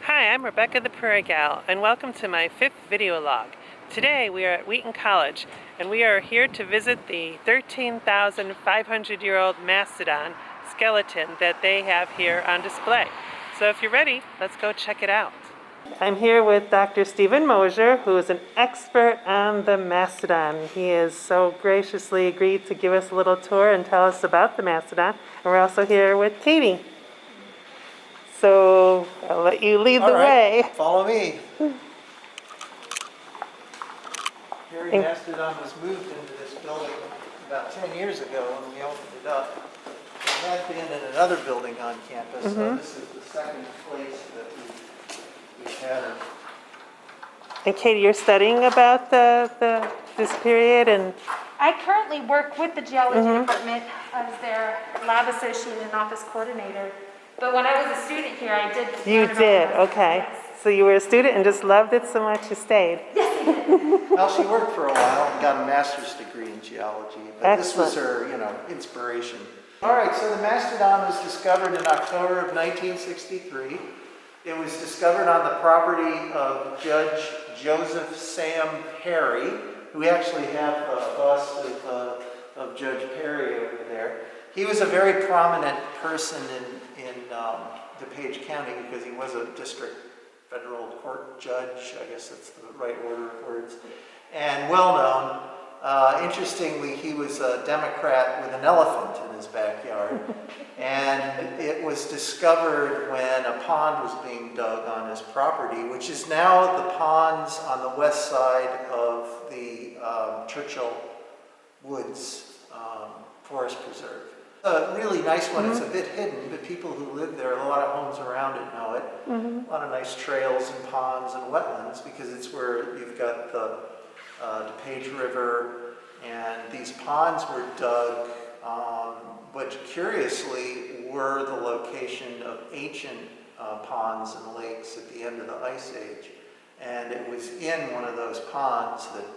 Hi, I'm Rebecca the Prairie Gal, and welcome to my 5th video log. Today we are at Wheaton College, and we are here to visit the 13,500-year-old mastodon skeleton that they have here on display. So if you're ready, let's go check it out. I'm here with Dr. Stephen Moshier, who is an expert on the mastodon. He has so graciously agreed to give us a little tour and tell us about the mastodon. And we're also here with Katie. So I'll let you lead the way. Follow me. Perry Mastodon was moved into this building about 10 years ago when we opened it up. It had been in another building on campus, so this is the second place that we've had it. And Katie, you're studying about this period, and I currently work with the geology department as their lab associate and office coordinator. But when I was a student here, I did. you did, okay. Yes. So you were a student and just loved it so much you stayed. Yes, I did. Well, she worked for a while and got a master's degree in geology, but Excellent. this was her, inspiration. All right, so the mastodon was discovered in October of 1963. It was discovered on the property of Judge Joseph Sam Perry, who we actually have a bust of Judge Perry over there. He was a very prominent person in DuPage County because he was a district federal court judge. I guess that's the right order of words. And well known. Interestingly, he was a Democrat with an elephant in his backyard. And it was discovered when a pond was being dug on his property, which is now the ponds on the west side of the Churchill Woods Forest Preserve. A really nice one. It's a bit hidden, but people who live there, a lot of homes around it know it. A lot of nice trails and ponds and wetlands because it's where you've got the DuPage River, and these ponds were dug, but curiously were the location of ancient ponds and lakes at the end of the Ice Age. And it was in one of those ponds that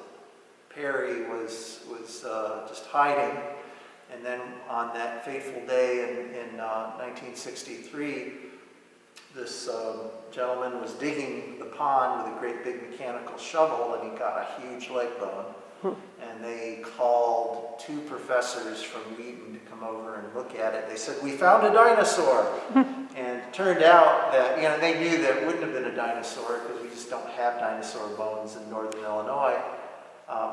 Perry was just hiding. And then on that fateful day in 1963, this gentleman was digging the pond with a great big mechanical shovel, and he got a huge leg bone. And they called 2 professors from Wheaton to come over and look at it. They said, "We found a dinosaur." And it turned out that, they knew that it wouldn't have been a dinosaur because we just don't have dinosaur bones in northern Illinois.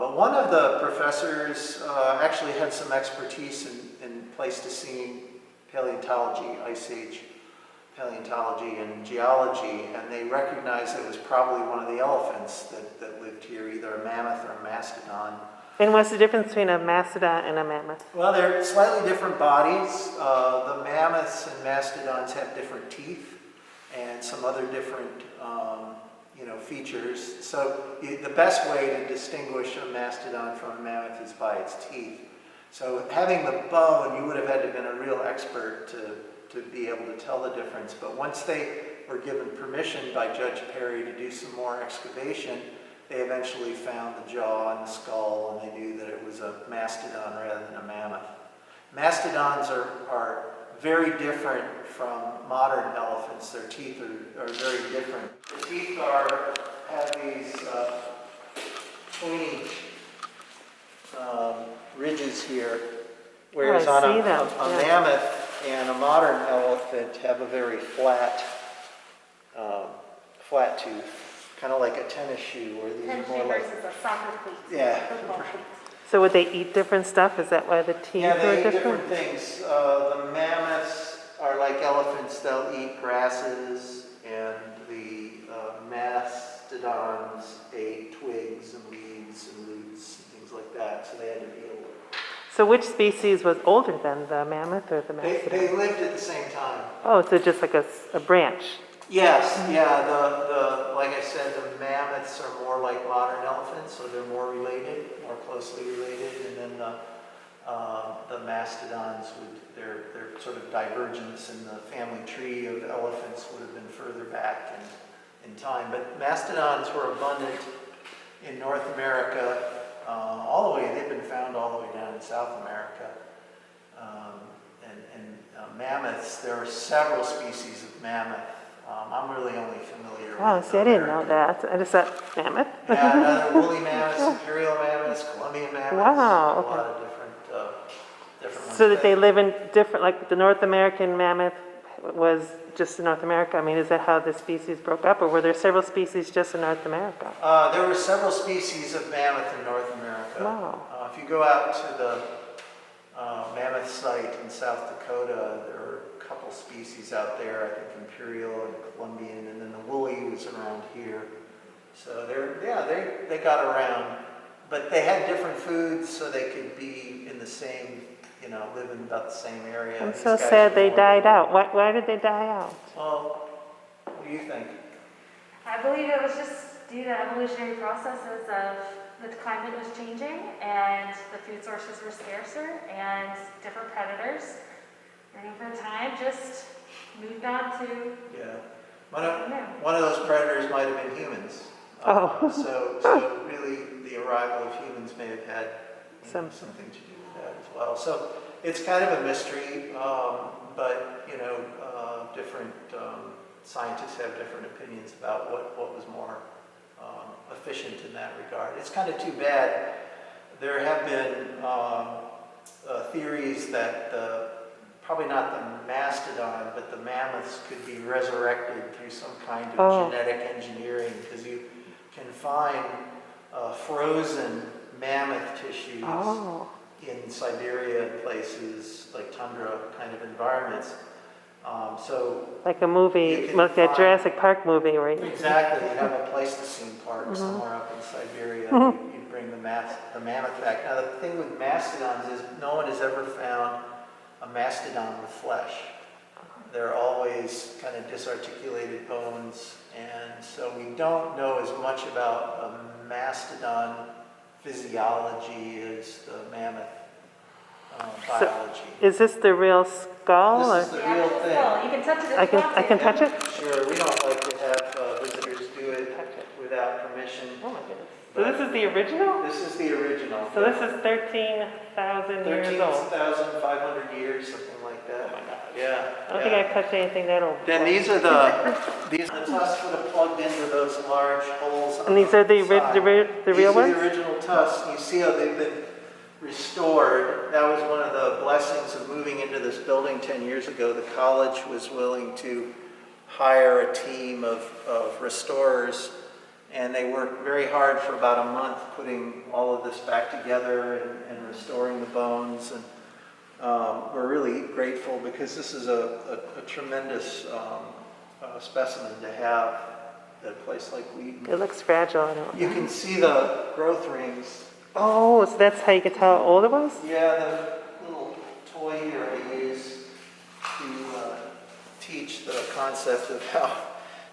But one of the professors actually had some expertise in Pleistocene paleontology, Ice Age paleontology and geology, and they recognized it was probably one of the elephants that lived here, either a mammoth or a mastodon. And what's the difference between a mastodon and a mammoth? Well, they're slightly different bodies. The mammoths and mastodons have different teeth and some other different features. So the best way to distinguish a mastodon from a mammoth is by its teeth. So having the bone, you would have had to have been a real expert to be able to tell the difference. But once they were given permission by Judge Perry to do some more excavation, they eventually found the jaw and the skull, and they knew that it was a mastodon rather than a mammoth. Mastodons are very different from modern elephants. Their teeth are very different. The teeth have these pointy ridges here, whereas on a mammoth and a modern elephant have a very flat tooth, kind of like a tennis shoe, where these are more like versus a soccer cleat. Yeah. So would they eat different stuff? Is that why the teeth Yeah, are they eat different? different things. The mammoths are like elephants. They'll eat grasses, and the mastodons ate twigs and leaves and roots and things like that, so they had to be able to. So which species was older than the mammoth or the mastodon? They lived at the same time. Oh, so just like a branch. Yes, yeah. Like I said, the mammoths are more like modern elephants, so they're more related, more closely related, and then the mastodons their sort of divergence in the family tree of elephants would have been further back in time. But mastodons were abundant in North America all the way. They've been found all the way down in South America. Mammoths, there are several species of mammoth I'm really only familiar Oh, with see, I didn't know American. that. I just thought mammoth. Yeah, another woolly mammoths, imperial mammoths, Columbian mammoths. Wow, A okay. lot of different ones. So that they live in different, like the North American mammoth was just in North America? I mean, is that how the species broke up, or were there several species just in North America? There were several species of mammoth in North America. Wow. If you go out to the mammoth site in South Dakota, there are a couple species out there, I think imperial and Columbian, and then the woolly was around here. So they got around, but they had different foods, so they could be in the same, live in about the same area. I'm These so guys sad were they more- died out. Why did they die out? Well, what do you think? I believe it was just due to evolutionary processes of the climate was changing and the food sources were scarcer and different predators, and over time just moved on to, Yeah. One of those predators might have been humans. Oh. So really, the arrival of humans may have had something to do with that as well. So it's kind of a mystery, but different scientists have different opinions about what was more efficient in that regard. It's kind of too bad. There have been theories that probably not the mastodon, but the mammoths could be resurrected through some kind of genetic engineering, because you can find frozen mammoth tissues in Siberia and places like tundra kind of environments. Like a movie, like that Jurassic Park movie, right? Exactly, you have a Pleistocene park somewhere up in Siberia, you bring the mammoth back. Now the thing with mastodons is no one has ever found a mastodon with flesh. They're always kind of disarticulated bones, and so we don't know as much about a mastodon physiology as the mammoth biology. Is this the real skull? This is the real thing. You can touch it if you want to. I can touch it? Sure, we don't like to have visitors do it without permission. Oh my goodness. So this is the original? This is the original. So this is 13,000 years old. 13,500 years, something like that. Oh my God. Yeah. I don't think I've touched anything that old. Then these are the tusks that are plugged into those large holes. And these are the side. real ones? These are the original tusks. You see how they've been restored. That was one of the blessings of moving into this building 10 years ago. The college was willing to hire a team of restorers, and they worked very hard for about a month putting all of this back together and restoring the bones. And we're really grateful, because this is a tremendous specimen to have at a place like Wheaton. It looks fragile. I don't You know. can see the growth rings. Oh, so that's how you could tell how old it was? Yeah, the little toy here I use to teach the concept of how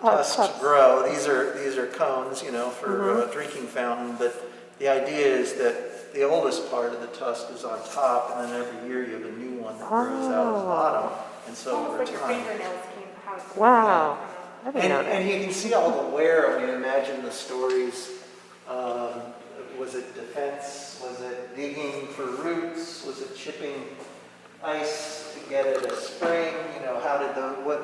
tusks grow. These are cones, for a drinking fountain. But the idea is that the oldest part of the tusk is on top, and then every year you have a new one that grows out of the bottom. And so Almost over like your time. fingernails came out. Wow. I didn't know that. And you can see all the wear. I mean, imagine the stories. Was it defense? Was it digging for roots? Was it chipping ice to get at a spring? How did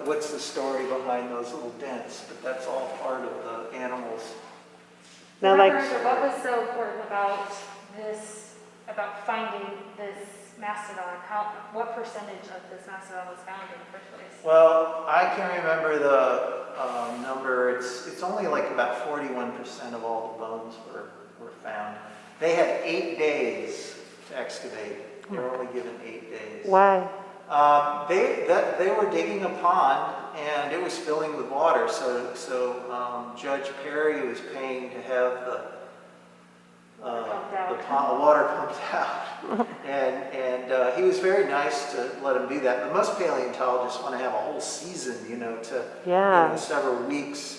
what's the story behind those little dents? But that's all part of the animals. Now, like, What was so important about finding this mastodon? What percentage of this mastodon was found in the first place? Well, I can remember the number. It's only like about 41% of all the bones were found. They had 8 days to excavate. They were only given 8 days. why? They were digging a pond, and it was filling with water. So Judge Perry was paying to have the water pumped out, and he was very nice to let him do that. But most paleontologists want to have a whole season, several weeks.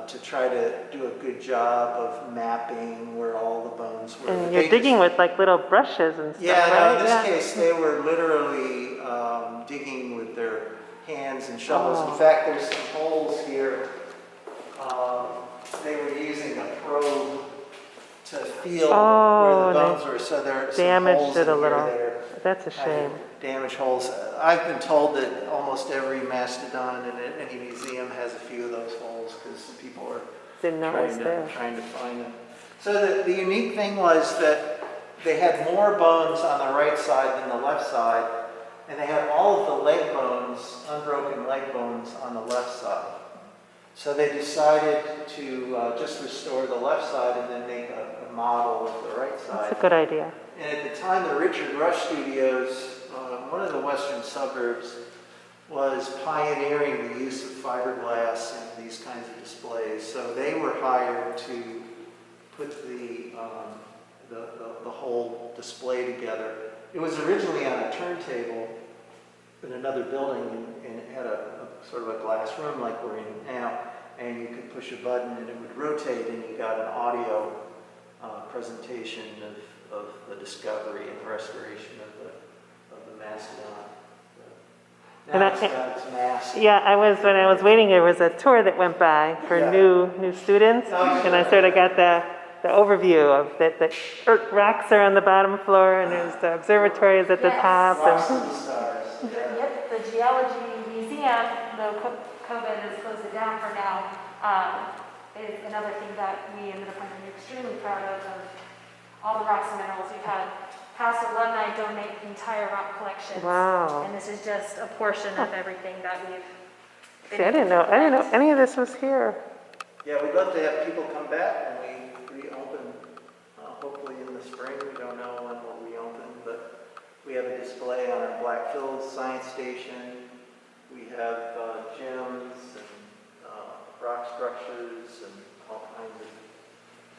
To try to do a good job of mapping where all the bones were. And you're digging with like little brushes and stuff, right? In this case, they were literally digging with their hands and shovels. In fact, there's some holes here. They were using a probe to feel where the bones were. So there are some damaged holes it in a here little. that are That's a kind of shame. damaged holes. I've been told that almost every mastodon in any museum has a few of those holes because people are Didn't know it was there. trying to find them. So the unique thing was that they had more bones on the right side than the left side, and they had all of the leg bones, unbroken leg bones, on the left side. So they decided to just restore the left side and then make a model of the right side. That's a good idea. And at the time, the Richard Rush Studios, one of the western suburbs, was pioneering the use of fiberglass in these kinds of displays. So they were hired to put the whole display together. It was originally on a turntable in another building, and it had a sort of a glass room like we're in now, and you could push a button and it would rotate, and you got an audio presentation of the discovery and the restoration of the mastodon. And Now it's got its mask. Yeah, when I was waiting, there was a tour that went by for Yeah. new students, and I sort of got the overview of that the rocks are on the bottom floor, and there's the observatory is at the Yes. top. Rocks And and the stars. Yeah. Yep, the Geology Museum, though COVID has closed it down for now, is another thing that we in the department are extremely proud of all the rocks and minerals. We've had past alumni donate entire rock collections. Wow. And this is just a portion of everything that we've See, I didn't know any of this was here. Yeah, we'd love to have people come back when we reopen, hopefully in the spring. We don't know when we'll reopen, but we have a display on our Blackfield Science Station. We have gyms and rock structures and all kinds of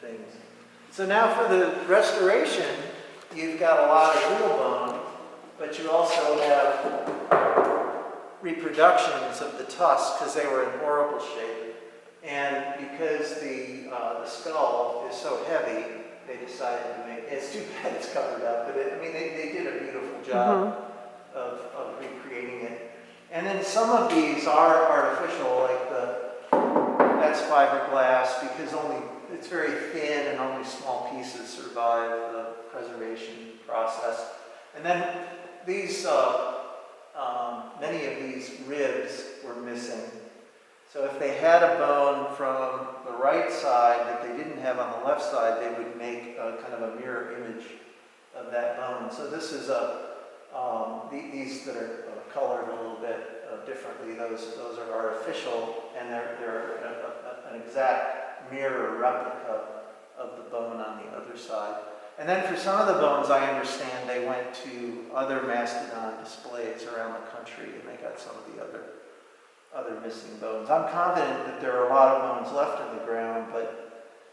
things. So now for the restoration, you've got a lot of real bone, but you also have reproductions of the tusks because they were in horrible shape. And because the skull is so heavy, they decided to make it's too bad it's covered up, but they did a beautiful job of recreating it. And then some of these are artificial, like that's fiberglass because it's very thin and only small pieces survive the preservation process. And then these, many of these ribs were missing. So if they had a bone from the right side that they didn't have on the left side, they would make a kind of a mirror image of that bone. So this is these that are colored a little bit differently. Those are artificial, and they're an exact mirror replica of the bone on the other side. And then for some of the bones, I understand they went to other mastodon displays around the country, and they got some of the other missing bones. I'm confident that there are a lot of bones left in the ground, but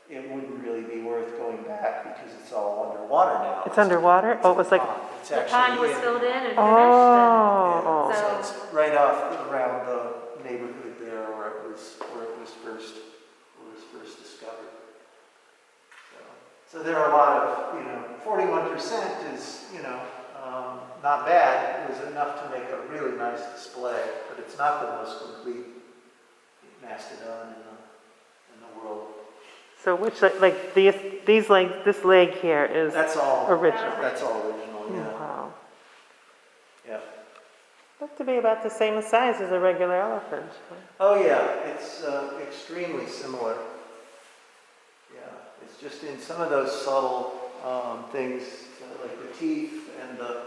it wouldn't really be worth going back because it's all underwater now. It's underwater? Oh, it was like... It's The actually pond was in. filled in and finished. Oh. Yeah, so So- it's right off around the neighborhood there where it was first discovered. So there are a lot of 41% is not bad. It was enough to make a really nice display, but it's not the most complete mastodon in the world. So which, like these legs, this leg here is That's all original. That's all original. Oh, Yeah. wow. Yeah. Looked to be about the same size as a regular elephant. Oh yeah, it's extremely similar. Yeah, it's just in some of those subtle things, like the teeth and the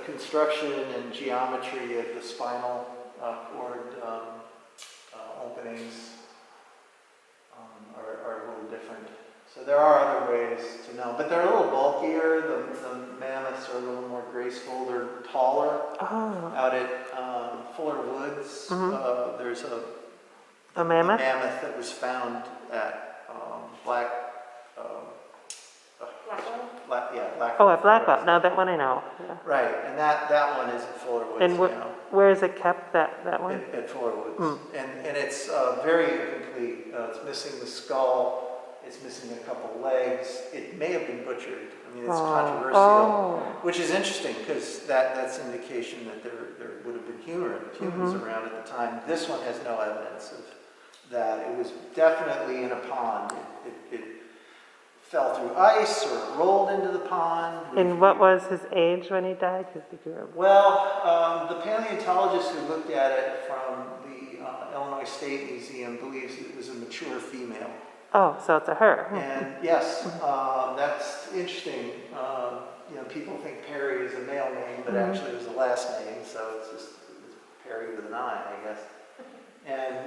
construction and geometry of the spinal cord openings are a little different. So there are other ways to know, but they're a little bulkier. The mammoths are a little more graceful. They're taller. Oh, Out at Fuller Woods, there's a mammoth? mammoth that was found at Black. Oh, at Blackwell. Now that one I know. Yeah. Right, and that one is at Fuller Woods And now. where is it kept, that one? At Fuller Woods, and it's very incomplete. It's missing the skull. It's missing a couple legs. It may have been butchered. I mean, it's controversial, which is interesting because that's indication that there would have been humans around at the time. This one has no evidence of that. It was definitely in a pond. It fell through ice or rolled into the pond. And what was his age when he died? Well, the paleontologist who looked at it from the Illinois State Museum believes it was a mature female. Oh, so it's a her. And yes, that's interesting. People think Perry is a male name, but actually it was a last name, so it's Perry with an I guess. I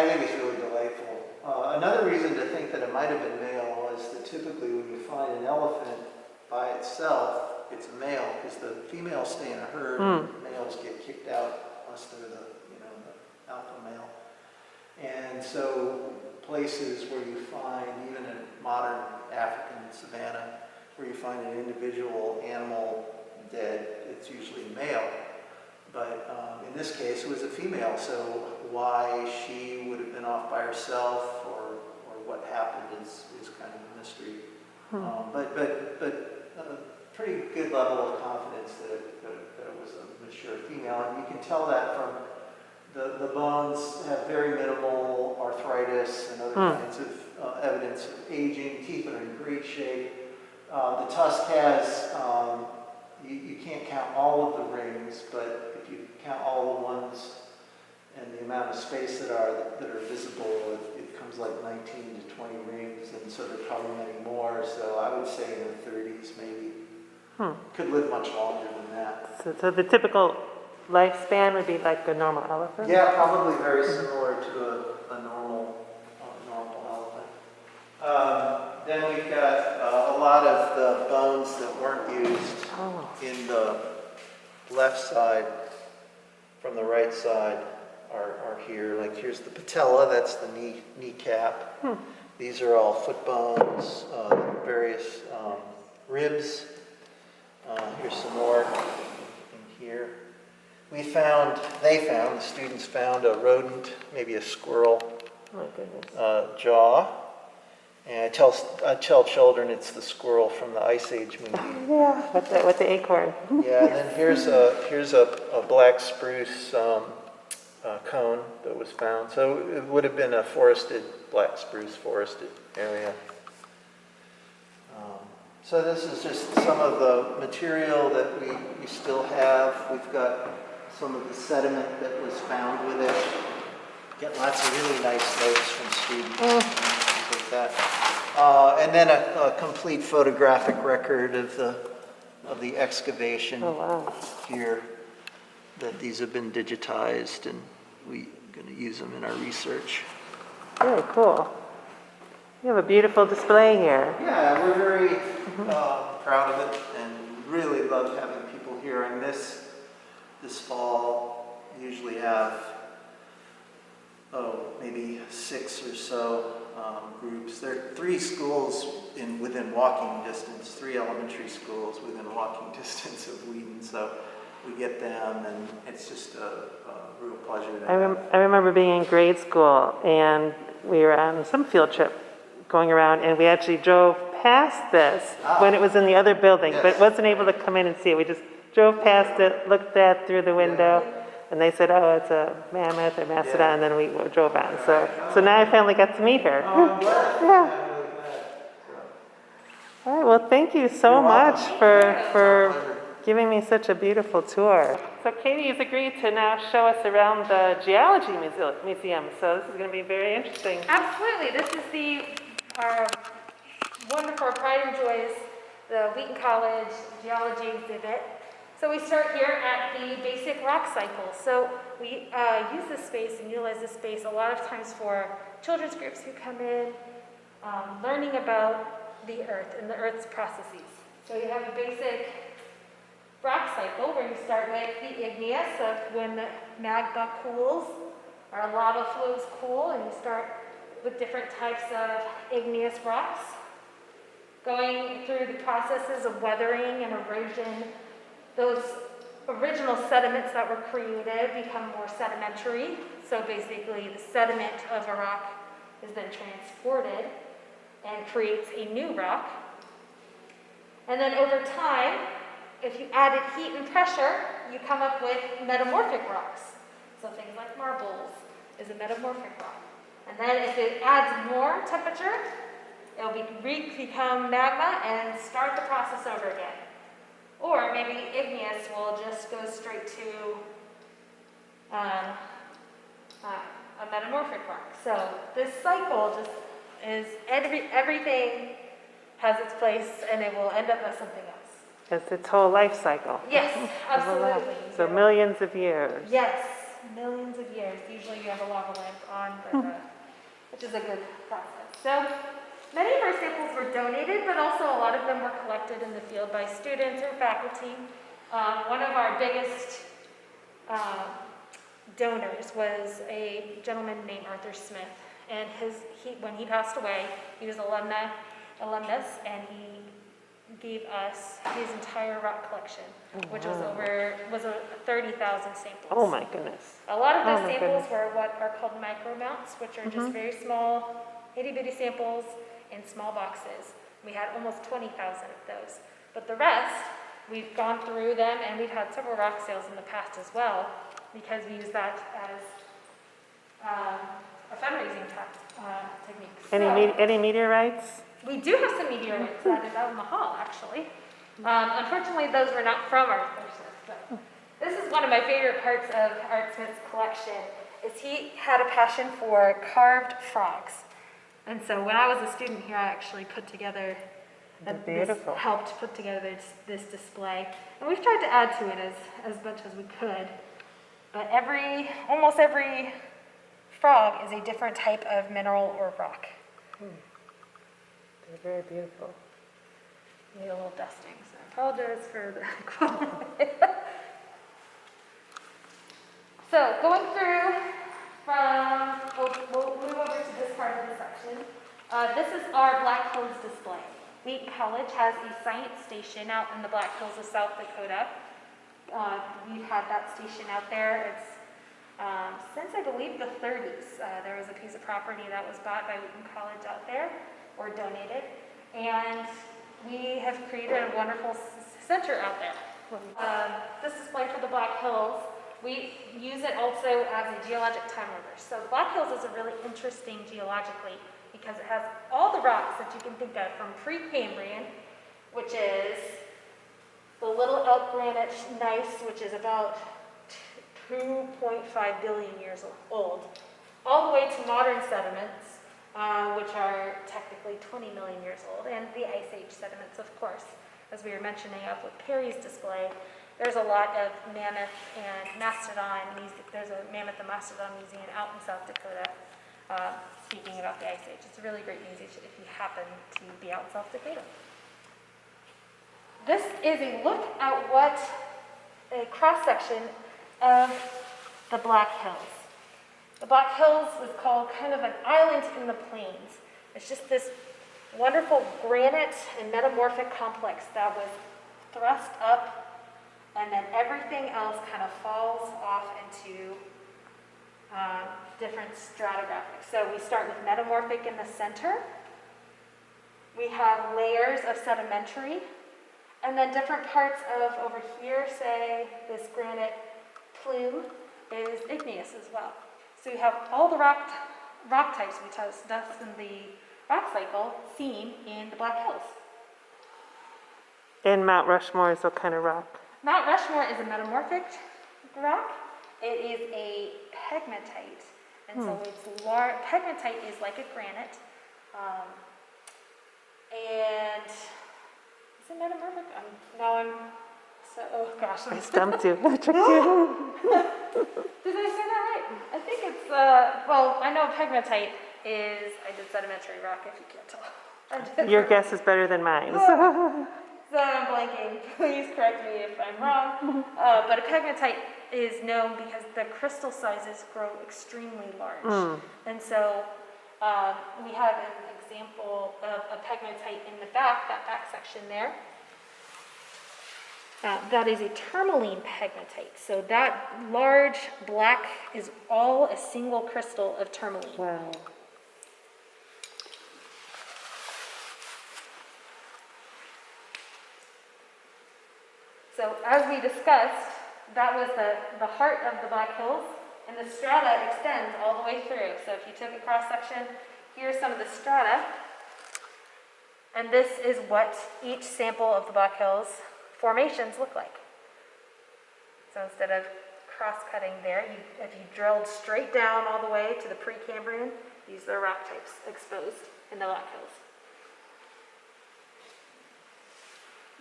think it's really delightful. Another reason to think that it might have been male was that typically when you find an elephant by itself, it's a male, because the females stay in a herd, and the males get kicked out unless they're the alpha male. And so places where you find, even in modern African savanna, where you find an individual animal dead, it's usually male. But in this case, it was a female, so why she would have been off by herself or what happened is kind of a mystery. But pretty good level of confidence that it was a mature female. And you can tell that from the bones have very minimal arthritis and other kinds of evidence of aging. Teeth are in great shape. The tusk has, you can't count all of the rings, but if you count all the ones and the amount of space that are visible, it comes like 19 to 20 rings, and so there are probably many more. So I would say in the 30s maybe. Could live much longer than that. So the typical lifespan would be like a normal elephant? Yeah, probably very similar to a normal elephant. Then we've got a lot of the bones that weren't used in the left side from the right side are here. Like here's the patella, that's the kneecap. These are all foot bones, various ribs. Here's some more in here. The students found a rodent, maybe a squirrel, jaw. And I tell children it's the squirrel from the Ice Age movie. Yeah, with the acorn. Yeah, and then here's a black spruce cone that was found. So it would have been a black spruce forested area. So this is just some of the material that we still have. We've got some of the sediment that was found with it. Get lots of really nice notes from students. Like that. And then a complete photographic record of the excavation here. That these have been digitized, and we're going to use them in our research. Very cool. You have a beautiful display here. Yeah, we're very proud of it, and really love having people here. And this fall, usually have maybe 6 or so groups. There are 3 schools within walking distance, 3 elementary schools within walking distance of Wheaton. So we get them, and it's just a real pleasure. I remember being in grade school, and we were on some field trip going around, and we actually drove past this when it was in the other building, but wasn't able to come in and see it. We just drove past it, looked at through the window, and they said, "Oh, it's a mammoth or mastodon," and then we drove on. So now I finally got to meet her. I'm glad. Yeah. All right. Well, thank you so much for giving me such a beautiful tour. So Katie has agreed to now show us around the Geology Museum. So this is going to be very interesting. Absolutely. This is our wonderful pride and joys, the Wheaton College Geology exhibit. So we start here at the basic rock cycle. So we use this space and utilize this space a lot of times for children's groups who come in, learning about the Earth and the Earth's processes. So you have a basic rock cycle where you start with the igneous of when the magma cools or lava flows cool, and you start with different types of igneous rocks. Going through the processes of weathering and erosion, those original sediments that were created become more sedimentary. So basically the sediment of a rock is then transported and creates a new rock. And then over time, if you added heat and pressure, you come up with metamorphic rocks. So things like marbles is a metamorphic rock. And then if it adds more temperature, it'll become magma and start the process over again. Or maybe igneous will just go straight to a metamorphic rock. So this cycle just is everything has its place and it will end up as something else. It's its whole life cycle. Yes, absolutely. So millions of years. Yes, millions of years. Usually you have a lava lamp on, but, which is a good process. So many of our samples were donated, but also a lot of them were collected in the field by students or faculty. One of our biggest donors was a gentleman named Arthur Smith, and when he passed away, he was alumnus, and he gave us his entire rock collection, which was over 30,000 samples. Oh my goodness. A lot of those my samples goodness. were what are called micromounts, which are just very small, itty-bitty samples in small boxes. We had almost 20,000 of those. But the rest, we've gone through them, and we've had several rock sales in the past as well, because we use that as a fundraising technique. Any meteorites? We do have some meteorites that is out in the hall, actually. Unfortunately, those were not from Arthur Smith, but this is one of my favorite parts of Art Smith's collection, is he had a passion for carved frogs. And so when I was a student here, I actually put together, helped put together this display. And we've tried to add to it as much as we could. But almost every frog is a different type of mineral or rock. They're very beautiful. Need a little dusting, so I apologize for the quality. So going through we'll move over to this part of the section. This is our Black Hills display. Wheaton College has a science station out in the Black Hills of South Dakota. We've had that station out there. It's since I believe the 30s. There was a piece of property that was bought by Wheaton College out there, or donated, and we have created a wonderful center out there. This display for the Black Hills, we use it also as a geologic time order. So the Black Hills is a really interesting geologically because it has all the rocks that you can think of from Precambrian, which is the little elk granite gneiss, which is about 2.5 billion years old, all the way to modern sediments, which are technically 20 million years old, and the Ice Age sediments, of course. As we were mentioning up with Perry's display, there's a lot of mammoth and mastodon. There's a mammoth and mastodon museum out in South Dakota speaking about the Ice Age. It's a really great museum if you happen to be out in South Dakota. This is a look at what a cross-section of the Black Hills. The Black Hills is called kind of an island in the plains. It's just this wonderful granite and metamorphic complex that was thrust up, and then everything else kind of falls off into different stratigraphics. So we start with metamorphic in the center. We have layers of sedimentary, and then different parts of over here, say this granite plume is igneous as well. So you have all the rock types we discussed in the rock cycle seen in the Black Hills. And Mount Rushmore is what kind of rock? Mount Rushmore is a metamorphic rock. It is a pegmatite. And so it's large. Pegmatite is like a granite. And is it metamorphic? Oh gosh. I stumped you. I tricked you. Did I say that right? I think it's, I know pegmatite is, I did sedimentary rock if you can't tell. Your guess is better than mine. So I'm blanking. Please correct me if I'm wrong. But a pegmatite is known because the crystal sizes grow extremely large. And so we have an example of a pegmatite in the back, that back section there. That is a tourmaline pegmatite. So that large black is all a single crystal of tourmaline. Wow. So as we discussed, that was the heart of the Black Hills, and the strata extends all the way through. So if you took a cross section, here's some of the strata. And this is what each sample of the Black Hills formations look like. So instead of cross-cutting there, if you drilled straight down all the way to the Precambrian, these are rock types exposed in the Black Hills.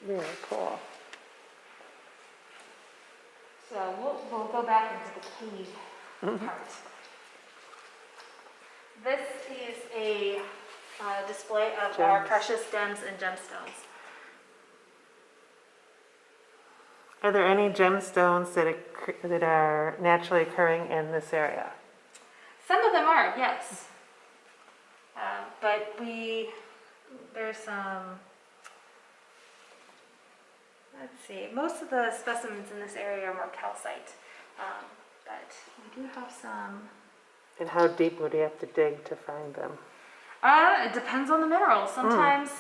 Really cool. So we'll go back into the cave part. This is a display of our Gems. precious gems and gemstones. Are there any gemstones that are naturally occurring in this area? Some of them are, yes. But there's some, let's see, most of the specimens in this area are more calcite. But we do have some. And how deep would you have to dig to find them? It depends on the mineral. Sometimes,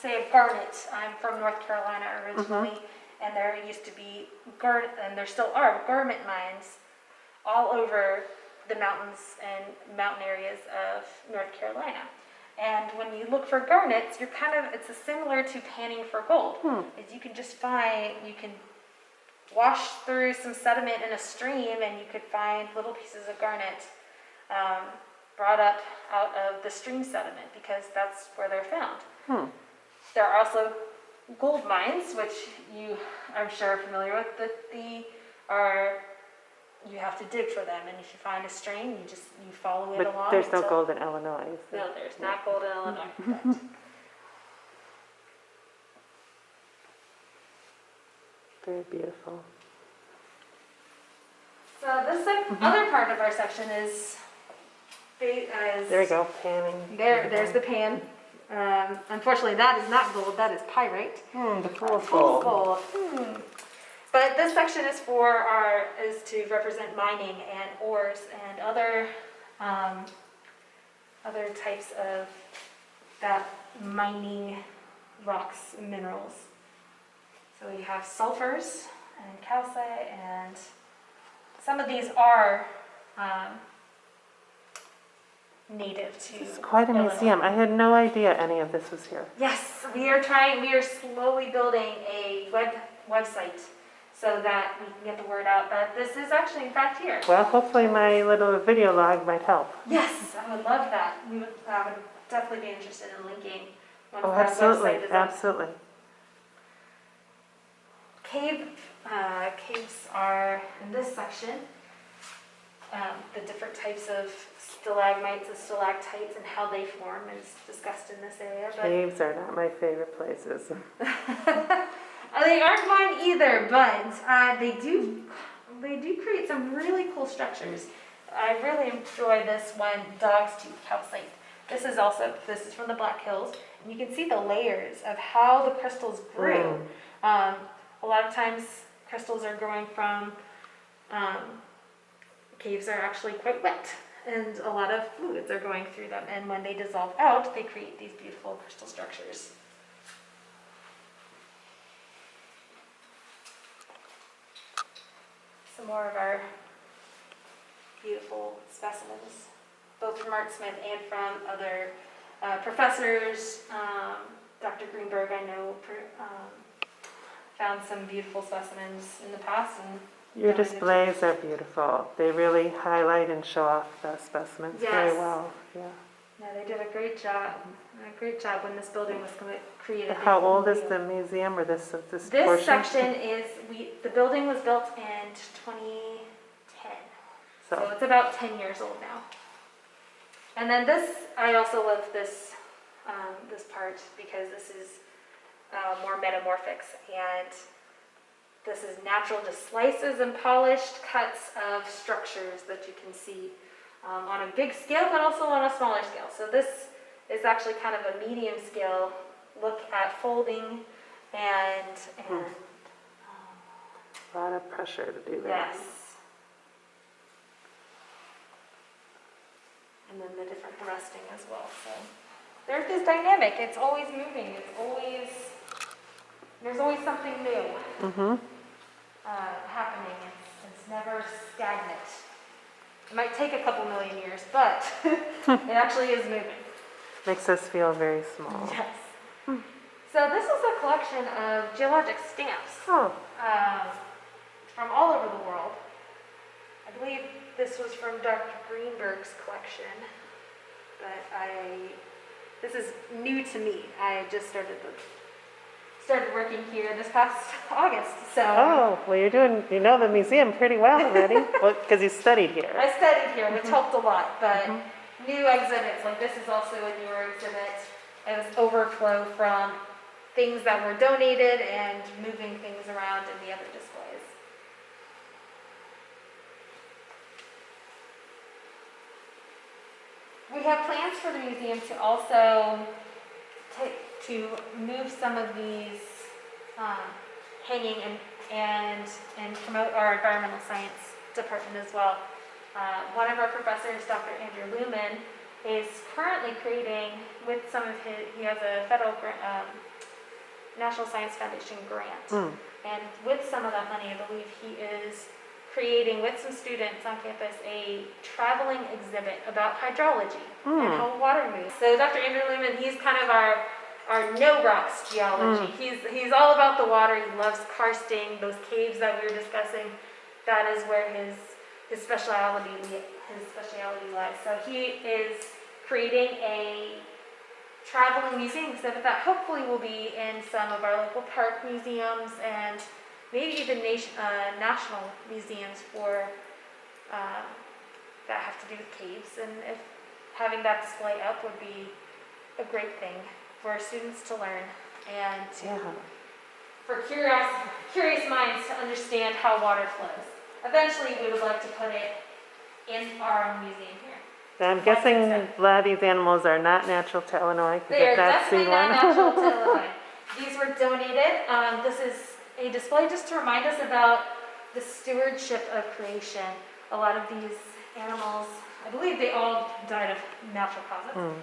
say a garnet. I'm from North Carolina originally, and there used to be garnet, and there still are garnet mines all over the mountains and mountain areas of North Carolina. And when you look for garnets, it's similar to panning for gold. Is you can wash through some sediment in a stream, and you could find little pieces of garnet brought up out of the stream sediment, because that's where they're found. There are also gold mines, which you, I'm sure, are familiar with, you have to dig for them, and if you find a stream, you follow it But along. there's no gold in Illinois. is there? No, there's not gold in Illinois. Correct. Very beautiful. So this other part of our section is There we go, panning. there's the pan. Unfortunately, that is not gold. That is pyrite. The fool's Fool's gold. gold. But this section is to represent mining and ores and other types of that mining rocks and minerals. So we have sulfurs and calcite, and some of these are native to It's quite a Illinois. museum. I had no idea any of this was here. Yes, we are slowly building a website so that we can get the word out that this is actually in fact here. Well, hopefully my little video log might help. Yes, I would love that. I would definitely be interested in linking once Oh, that absolutely, website is up. absolutely. Caves are in this section. The different types of stalagmites and stalactites and how they form is discussed in this area. But Caves are not my favorite places. they aren't mine either, but they do create some really cool structures. I really enjoy this one, Dog's Tooth Calcite. This is from the Black Hills, and you can see the layers of how the crystals grew. A lot of times crystals are growing from, caves are actually quite wet, and a lot of fluids are going through them, and when they dissolve out, they create these beautiful crystal structures. Some more of our beautiful specimens, both from Art Smith and from other professors. Dr. Greenberg, I know, found some beautiful specimens in the past. And Your displays are beautiful. They really highlight and show off the specimens very Yes. well. Yeah. Yeah, they did a great job. When this building was created. How old is the museum or this This portion? section is, the building was built in 2010. So So, it's about 10 years old now. And then I also love this part because this is more metamorphics, and this is natural, just slices and polished cuts of structures that you can see on a big scale, but also on a smaller scale. So this is actually kind of a medium scale look at folding and a lot of pressure to do that. yes. And then the different thrusting as well. So the earth is dynamic. It's always moving. There's always something new happening. It's never stagnant. It might take a couple million years, but it actually is moving. Makes us feel very small. Yes. So this is a collection of geologic stamps Oh, from all over the world. I believe this was from Dr. Greenberg's collection, but this is new to me. I just started working here this past August, so. oh, well, you know the museum pretty well already, well, because you studied here. I studied here, which helped a lot, but new exhibits, like this is also a newer exhibit. It was overflow from things that were donated and moving things around in the other displays. We have plans for the museum to also to move some of these hanging and promote our environmental science department as well. One of our professors, Dr. Andrew Lumen, is currently creating with some of he has a federal National Science Foundation grant. And with some of that money, I believe he is creating with some students on campus a traveling exhibit about hydrology and how water moves. So Dr. Andrew Lumen, he's kind of our no rocks geology. He's all about the water. He loves karsting, those caves that we were discussing. That is where his speciality lies. So he is creating a traveling museum exhibit that hopefully will be in some of our local park museums and maybe even national museums for that have to do with caves. And if having that display up would be a great thing for students to learn and for curious minds to understand how water flows. Eventually, we would like to put it in our own museum here. I'm guessing a lot of these animals are not natural to Illinois. They are definitely not natural to Illinois. These were donated. This is a display just to remind us about the stewardship of creation. A lot of these animals, I believe they all died of natural causes.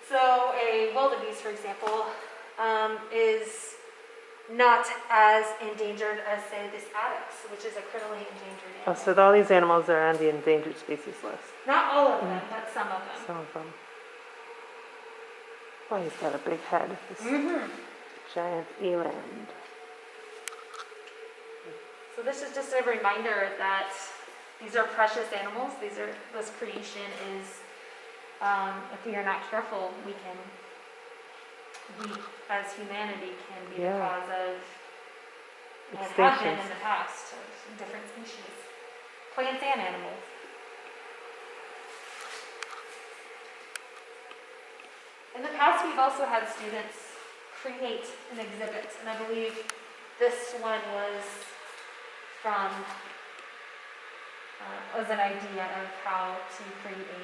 So a wildebeest, for example, is not as endangered as, say, this addax, which is a critically endangered Oh, animal. so all these animals are on the endangered species list. Not all of them, but some of them. Some of them. Boy, he's got a big head. This giant eland. So this is just a reminder that these are precious animals. This creation is, if we are not careful, we as humanity can be the cause of, and have been Extinctions. in the past, of different species, plants and animals. In the past, we've also had students create an exhibit, and I believe this one was an idea of how to create a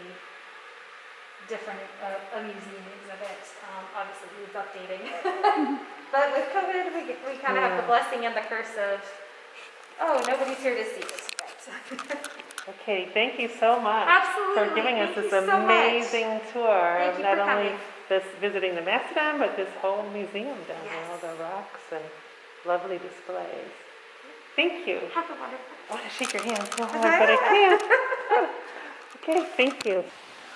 museum exhibit. Obviously, it was updating. But with COVID, we kind of have the blessing and the curse of, nobody's here to see this. Right? Okay, thank you so much Absolutely. for giving us Thank this you so much. amazing tour Thank of you not for only coming. this visiting the Mastodon, but this whole museum down there, all Yes. the rocks and lovely displays. Thank you. Have a wonderful. I want to shake your hand so hard, but I can't. Okay, thank you.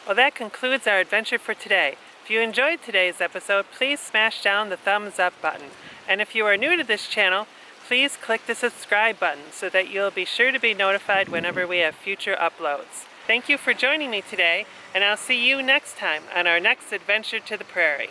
Well, that concludes our adventure for today. If you enjoyed today's episode, please smash down the thumbs up button. And if you are new to this channel, please click the subscribe button so that you'll be sure to be notified whenever we have future uploads. Thank you for joining me today, and I'll see you next time on our next adventure to the prairie.